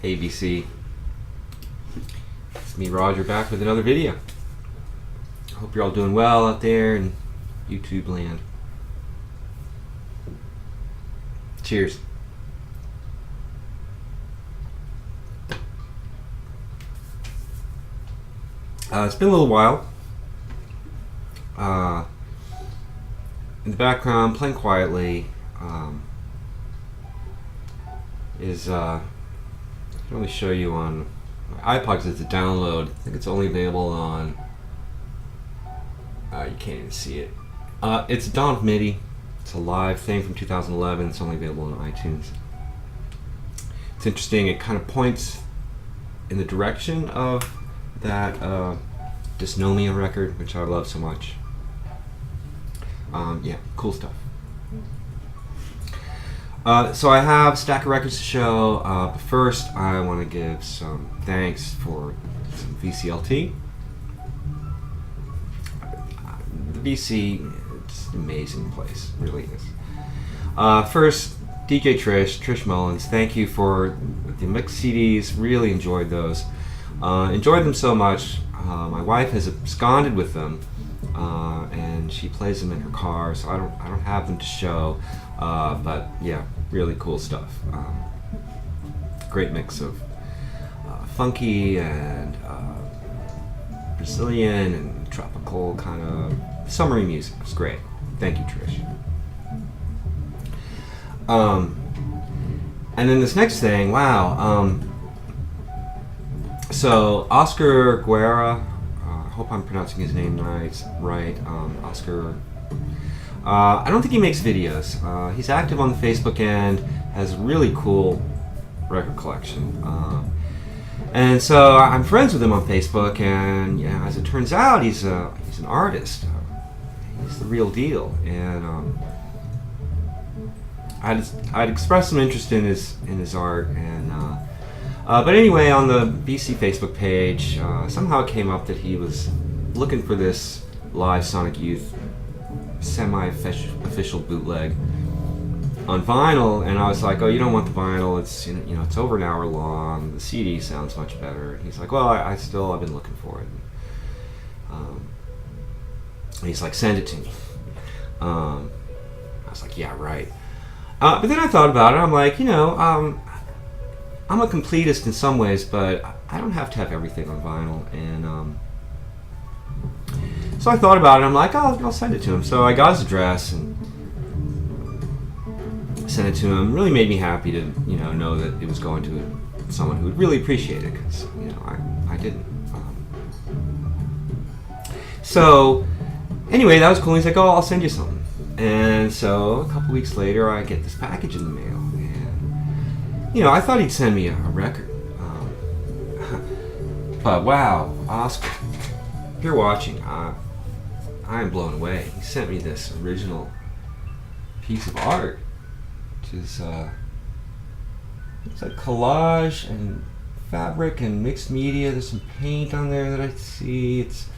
ABC. It's me, Roger, back with another video. I hope you're all doing well out there in YouTube land. Cheers. It's been a little while. In the background, playing quietly, is I can only show you on my iPod because it's a download. I think it's only available on. You can't even see it. It's Dawn of MIDI. It's a live thing from 2011. It's only available on iTunes. It's interesting. It kind of points in the direction of that Dysnomia record, which I love so much. Yeah, cool stuff. So I have a stack of records to show, but first I want to give some thanks for some VCLT. The VC, it's an amazing place, it really is. First, DJ Trish Mullins, thank you for the mixed CDs, really enjoyed those. Enjoyed them so much, my wife has absconded with them, and she plays them in her car, so I don't have them to show. But yeah, really cool stuff. Great mix of funky and Brazilian and tropical kind of summery music. It's great. Thank you, Trish. And then this next thing, wow. So Oscar Guerra, I hope I'm pronouncing his name right. Oscar. I don't think he makes videos. He's active on the Facebook end, has a really cool record collection. And so I'm friends with him on Facebook, and yeah, as it turns out, he's an artist. He's the real deal. And I'd expressed some interest in his art, and but anyway, on the BC Facebook page, somehow it came up that he was looking for this live Sonic Youth semi-official bootleg on vinyl, and I was like, "Oh, you don't want the vinyl? It's it's over an hour long. The CD sounds much better." And he's like, "Well, I've been looking for it." And he's like, "Send it to me." I was like, "Yeah, right." But then I thought about it. I'm like, I'm a completist in some ways, but I don't have to have everything on vinyl, and so I thought about it. I'm like, I'll send it to him. So I got his address and sent it to him. Really made me happy to know that it was going to someone who would really appreciate it, because I didn't. So anyway, that was cool. He's like, "Oh, I'll send you something." And so a couple weeks later, I get this package in the mail, and I thought he'd send me a record. But wow, Oscar, if you're watching, I am blown away. He sent me this original piece of art, which is it's like collage and fabric and mixed media. There's some paint on there that I see. It's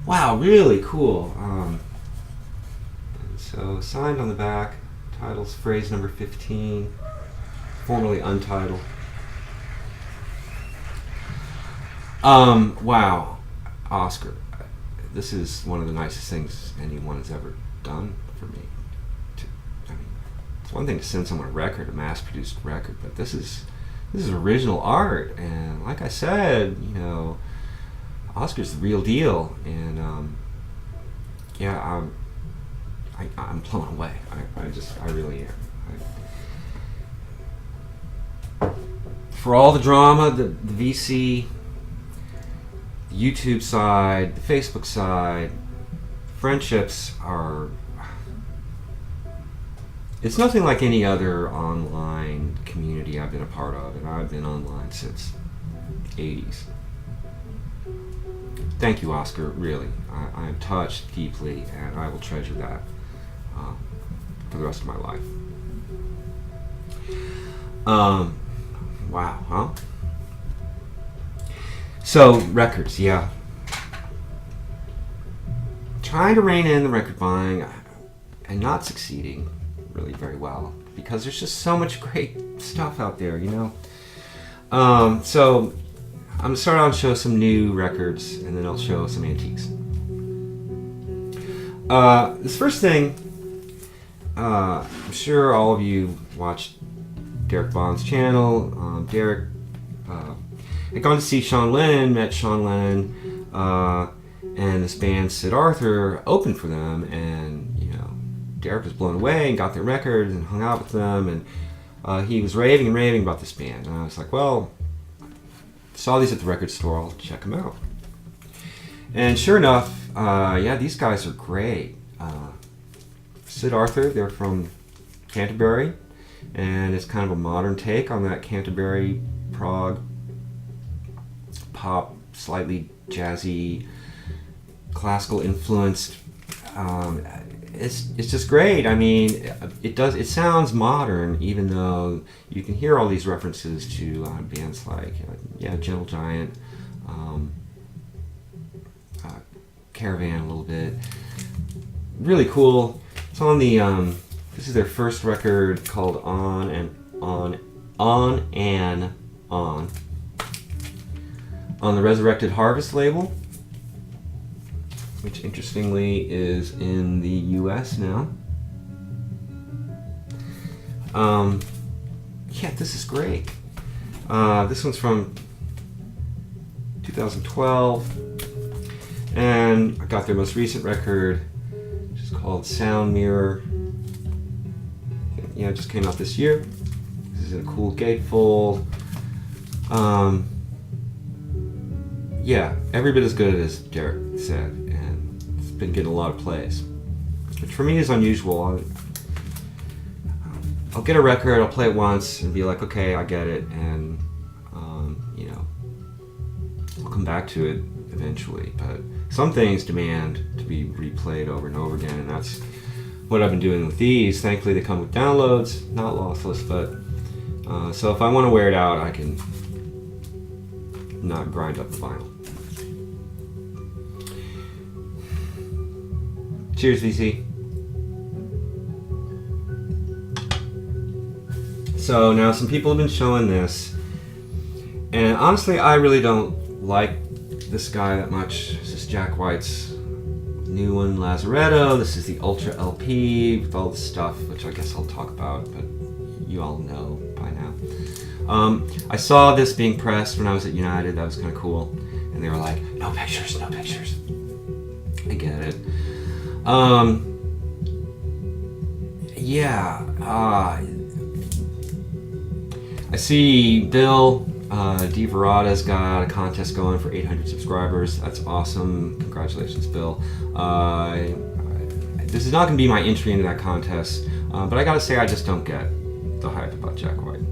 wow, really cool. And so signed on the back, title's phrase number 15, formerly untitled. Wow, Oscar. This is one of the nicest things anyone has ever done for me. It's one thing to send someone a record, a mass-produced record, but this is original art, and like I said, Oscar's the real deal, and yeah, I'm blown away. I really am. For all the drama, the VC. YouTube side, the Facebook side, friendships are... It's nothing like any other online community I've been a part of, and I've been online since the 80s. Thank you, Oscar, really. I am touched deeply, and I will treasure that for the rest of my life. Wow, huh? So, records, yeah. Trying to rein in the record buying and not succeeding really very well, because there's just so much great stuff out there, So I'm gonna start out and show some new records, and then I'll show some antiques. This first thing, I'm sure all of you watched Derek Bond's channel. Derek had gone to see Sean Lennon, met Sean Lennon, and this band Sid Arthur opened for them, and you know, Derek was blown away and got their records and hung out with them, and he was raving and raving about this band, and I was like, well, saw these at the record store, I'll check them out. And sure enough, yeah, these guys are great. Sid Arthur, they're from Canterbury, and it's kind of a modern take on that Canterbury prog pop, slightly jazzy, classical influenced. It's just great. I mean, it sounds modern, even though you can hear all these references to bands like Gentle Giant, Caravan a little bit. Really cool. It's on the this is their first record called On the Resurrected Harvest label, which interestingly is in the US now. Yeah, this is great. This one's from 2012, and I got their most recent record, which is called Sound Mirror. Yeah, it just came out this year. This is in a cool gatefold. Yeah, every bit as good as Derek said, and it's been getting a lot of plays, which for me is unusual. I'll get a record, I'll play it once and be like, okay, I get it, and you know, I'll come back to it eventually. But some things demand to be replayed over and over again, and that's what I've been doing with these. Thankfully, they come with downloads, not lossless, but so if I want to wear it out, I can not grind up the vinyl. Cheers, VC. So now some people have been showing this, and honestly, I really don't like this guy that much. This is Jack White's new one, Lazaretto. This is the Ultra LP with all the stuff, which I guess I'll talk about, but you all know by now. I saw this being pressed when I was at United. That was kind of cool, and they were like, no pictures, no pictures. I get it. Yeah, I see Bill DeVerada's got a contest going for 800 subscribers. That's awesome. Congratulations, Bill. This is not going to be my entry into that contest, but I gotta say, I just don't get the hype about Jack White.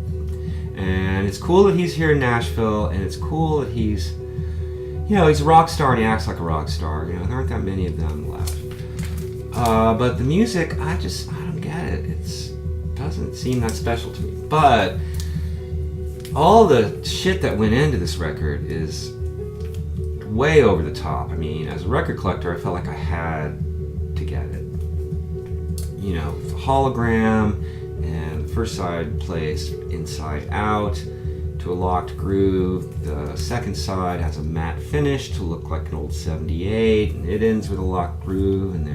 And it's cool that he's here in Nashville, and it's cool that he's, you know, he's a rock star and he acts like a rock star. You know, there aren't that many of them left. But the music, I don't get it. It doesn't seem that special to me. But all the shit that went into this record is way over the top. I mean, as a record collector, I felt like I had to get it. You know, the hologram, and the first side plays inside out to a locked groove. The second side has a matte finish to look like an old 78, and it ends with a locked groove, and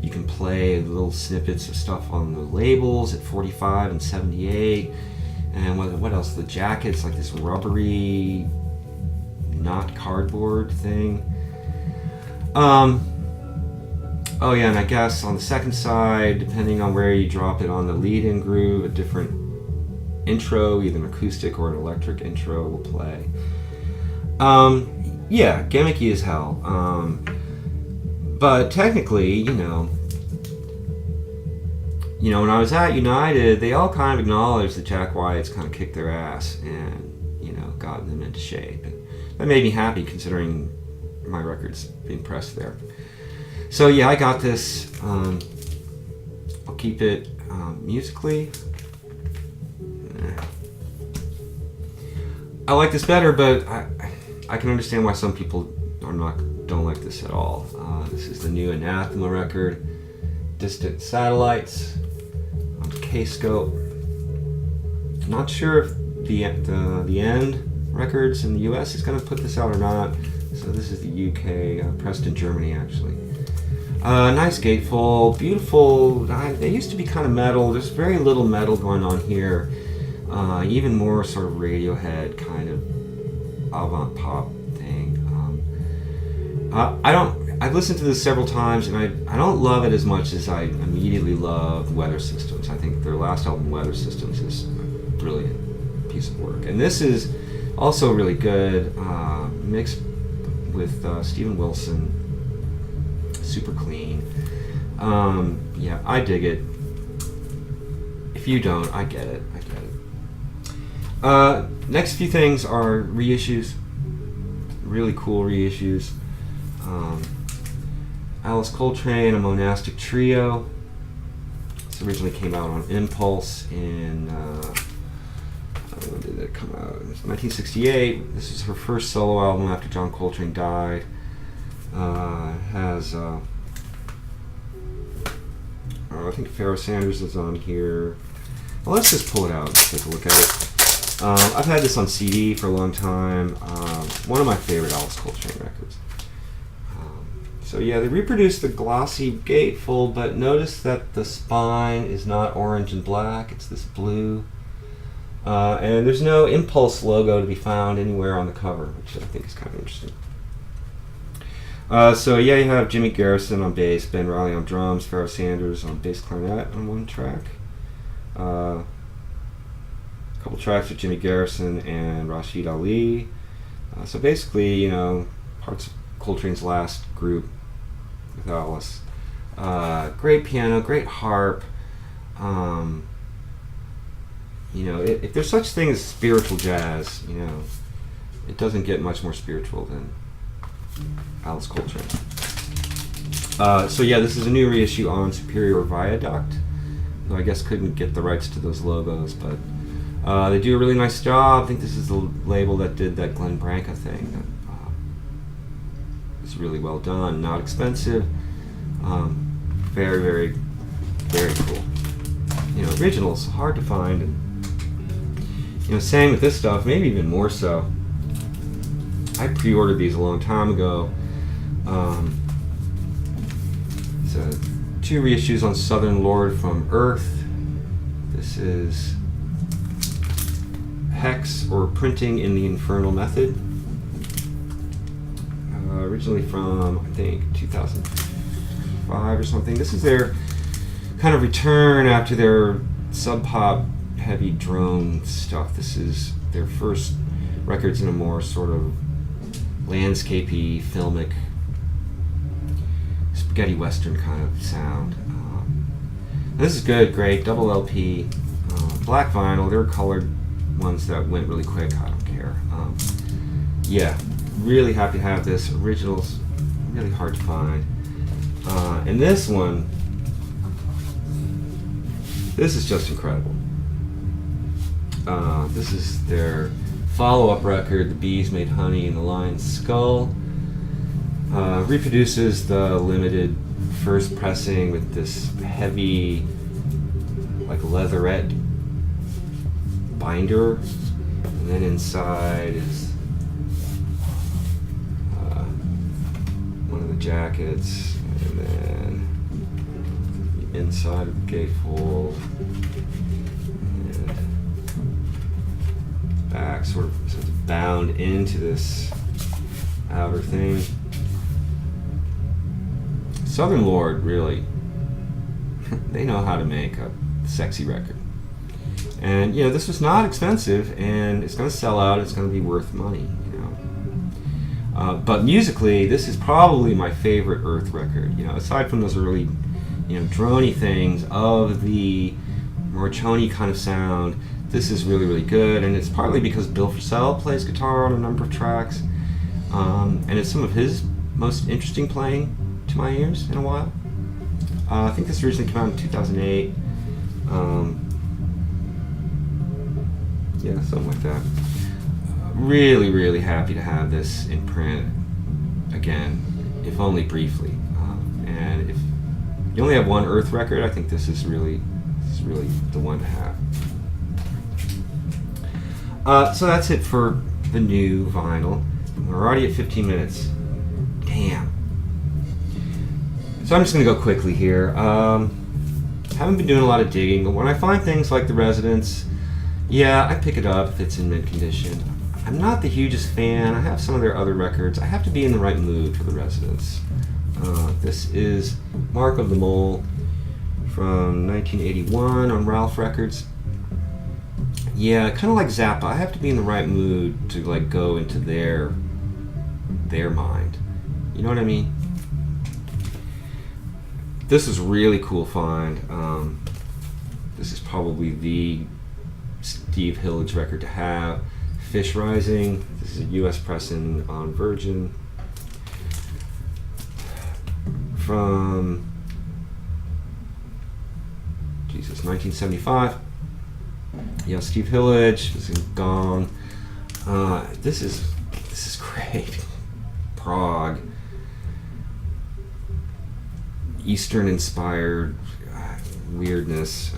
you can play little snippets of stuff on the labels at 45 and 78. And what else? The jacket's like this rubbery, not cardboard thing. Oh yeah, and I guess on the second side, depending on where you drop it on the lead-in groove, a different intro, either an acoustic or an electric intro, will play. Yeah, gimmicky as hell. But technically, you know, when I was at United, they all kind of acknowledged that Jack White's kind of kicked their ass and, you know, gotten them into shape. And that made me happy, considering my record's being pressed there. So yeah, I got this. I'll keep it musically. I like this better, but I can understand why some people don't like this at all. This is the new Anathema record, Distant Satellites, on K-Scope. Not sure if the End Records in the U.S. is going to put this out or not. So this is the U.K., pressed in Germany actually. Nice gatefold, beautiful. They used to be kind of metal. There's very little metal going on here. Even more sort of Radiohead kind of avant pop thing. I've listened to this several times, and I don't love it as much as I immediately love Weather Systems. I think their last album, Weather Systems, is a brilliant piece of work. And this is also really good, mixed with Steven Wilson. Super clean. Yeah, I dig it. If you don't, I get it. Next few things are reissues. Really cool reissues. Alice Coltrane, A Monastic Trio. This originally came out on Impulse in, when did it come out? It was 1968. This is her first solo album after John Coltrane died. Has, I think Pharoah Sanders is on here. Well, let's just pull it out and take a look at it. I've had this on CD for a long time. One of my favorite Alice Coltrane records. So yeah, they reproduced the glossy gatefold, but notice that the spine is not orange and black, it's this blue. And there's no Impulse logo to be found anywhere on the cover, which I think is kind of interesting. So yeah, you have Jimmy Garrison on bass, Ben Riley on drums, Pharoah Sanders on bass clarinet on one track. A couple tracks with Jimmy Garrison and Rashid Ali. So basically, you know, parts of Coltrane's last group with Alice. Great piano, great harp. You know, if there's such thing as spiritual jazz, you know, it doesn't get much more spiritual than Alice Coltrane. So yeah, this is a new reissue on Superior Viaduct, who I guess couldn't get the rights to those logos, but they do a really nice job. I think this is the label that did that Glenn Branca thing. That was really well done, not expensive. Very, very, very cool. You know, originals, hard to find. And, you know, same with this stuff, maybe even more so. I pre-ordered these a long time ago. So 2 reissues on Southern Lord from Earth. This is Hex or Printing in the Infernal Method. Originally from, I think, 2005 or something. This is their kind of return after their sub-pop heavy drone stuff. This is their first records in a more sort of landscapey, filmic, spaghetti western kind of sound. This is good, great, double LP, black vinyl. There were colored ones that went really quick, I don't care. Yeah, really happy to have this. Originals, really hard to find. And this one, this is just incredible. This is their follow-up record, The Bees Made Honey in the Lion's Skull. Reproduces the limited first pressing with this heavy, like leatherette binder, and then inside is one of the jackets, and then the inside of the gatefold, and back sort of bound into this outer thing. Southern Lord, really, they know how to make a sexy record. And, you know, this was not expensive, and it's going to sell out, it's going to be worth money, you know. But musically, this is probably my favorite Earth record, you know, aside from those early, you know, droney things of the Morricone kind of sound. This is really, really good, and it's partly because Bill Frisell plays guitar on a number of tracks, and it's some of his most interesting playing to my ears in a while. I think this originally came out in 2008. Yeah, something like that. Really, really happy to have this in print again, if only briefly. And if you only have one Earth record, I think this is really the one to have. So that's it for the new vinyl. We're already at 15 minutes. Damn. So I'm just going to go quickly here. Haven't been doing a lot of digging, but when I find things like The Residents, yeah, I pick it up if it's in mint condition. I'm not the hugest fan. I have some of their other records. I have to be in the right mood for The Residents. This is Mark of the Mole from 1981 on Ralph Records. Yeah, kind of like Zappa. I have to be in the right mood to like go into their mind. You know what I mean? This is really cool find. This is probably the Steve Hillage record to have. Fish Rising. This is a U.S. pressing on Virgin from 1975. Yeah, Steve Hillage. This is Gong. This is great. Prague. Eastern inspired weirdness.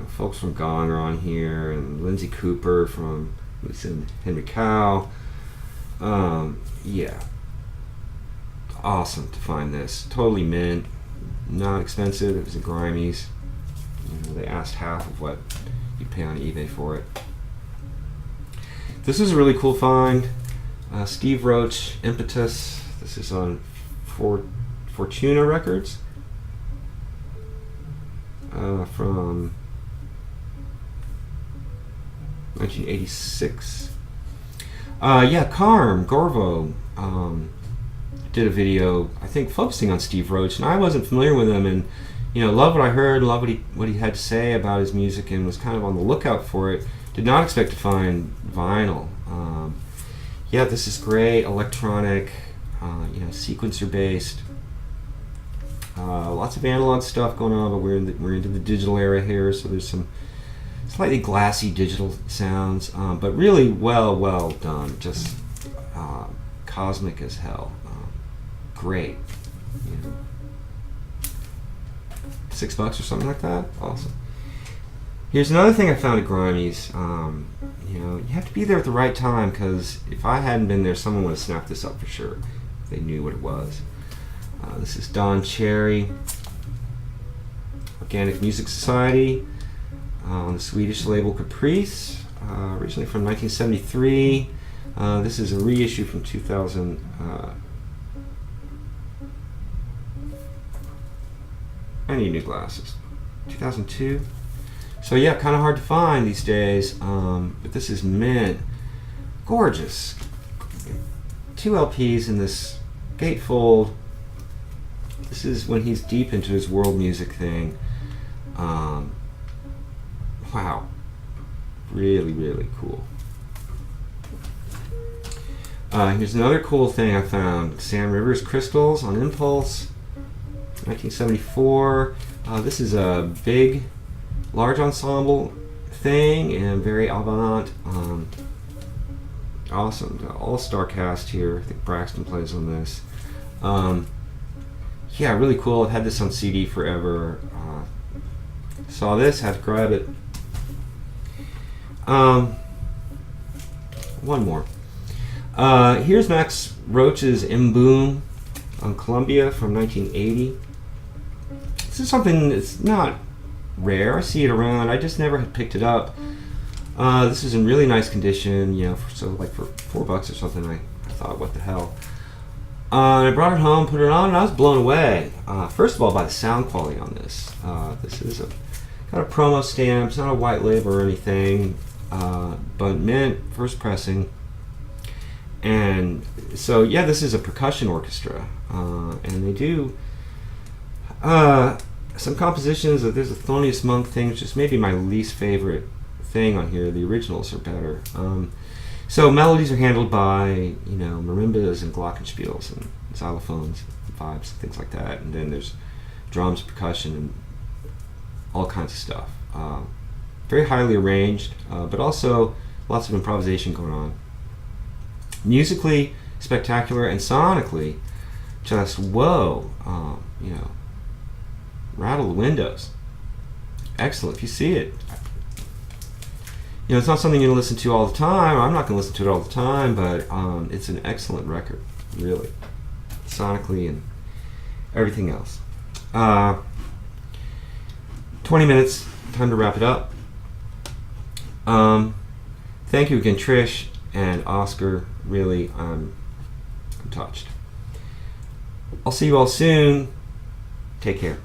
Folks from Gong are on here, and Lindsay Cooper from Henry Cow. Yeah, awesome to find this. Totally mint, not expensive. It was a Grimies. They asked half of what you pay on eBay for it. This is a really cool find. Steve Roach, Impetus. This is on Fortuna Records from 1986. Yeah, Carm Gorvo did a video, I think, focusing on Steve Roach, and I wasn't familiar with him, and loved what I heard, loved what he had to say about his music, and was kind of on the lookout for it. Did not expect to find vinyl. Yeah, this is great, electronic, sequencer based. Lots of analog stuff going on, but we're into the digital era here, so there's some slightly glassy digital sounds, but really well done. Just cosmic as hell. Great. $6 or something like that. Awesome. Here's another thing I found at Grimies. You have to be there at the right time, because if I hadn't been there, someone would have snapped this up for sure. If they knew what it was. This is Don Cherry, Organic Music Society, on the Swedish label Caprice, originally from 1973. This is a reissue from 2000. I need new glasses. 2002. So yeah, kind of hard to find these days, but this is mint. Gorgeous. 2 LPs in this gatefold. This is when he's deep into his world music thing. Wow. Really cool. Here's another cool thing I found. Sam Rivers Crystals on Impulse, 1974. This is a big, large ensemble thing and very avant. Awesome. The all-star cast here. I think Braxton plays on this. Yeah, really cool. I've had this on CD forever. Saw this, had to grab it. One more. Here's Max Roach's M-Boom on Columbia from 1980. This is something that's not rare. I see it around. I just never had picked it up. This is in really nice condition, so like for $4 or something, I thought, what the hell. I brought it home, put it on, and I was blown away. First of all, by the sound quality on this. This is got a promo stamp. It's not a white label or anything, but mint, first pressing. And so, yeah, this is a percussion orchestra, and they do some compositions. There's a Thelonious Monk thing, which is maybe my least favorite thing on here. The originals are better. So melodies are handled by, marimbas and glockenspiels and xylophones, and vibes, and things like that. And then there's drums, percussion, and all kinds of stuff. Very highly arranged, but also lots of improvisation going on. Musically spectacular, and sonically just whoa, rattle the windows. Excellent. If you see it, You know, it's not something you listen to all the time. I'm not going to listen to it all the time, but it's an excellent record, really, sonically and everything else. 20 minutes, time to wrap it up. Thank you again, Trish and Oscar. Really, I'm touched. I'll see you all soon. Take care.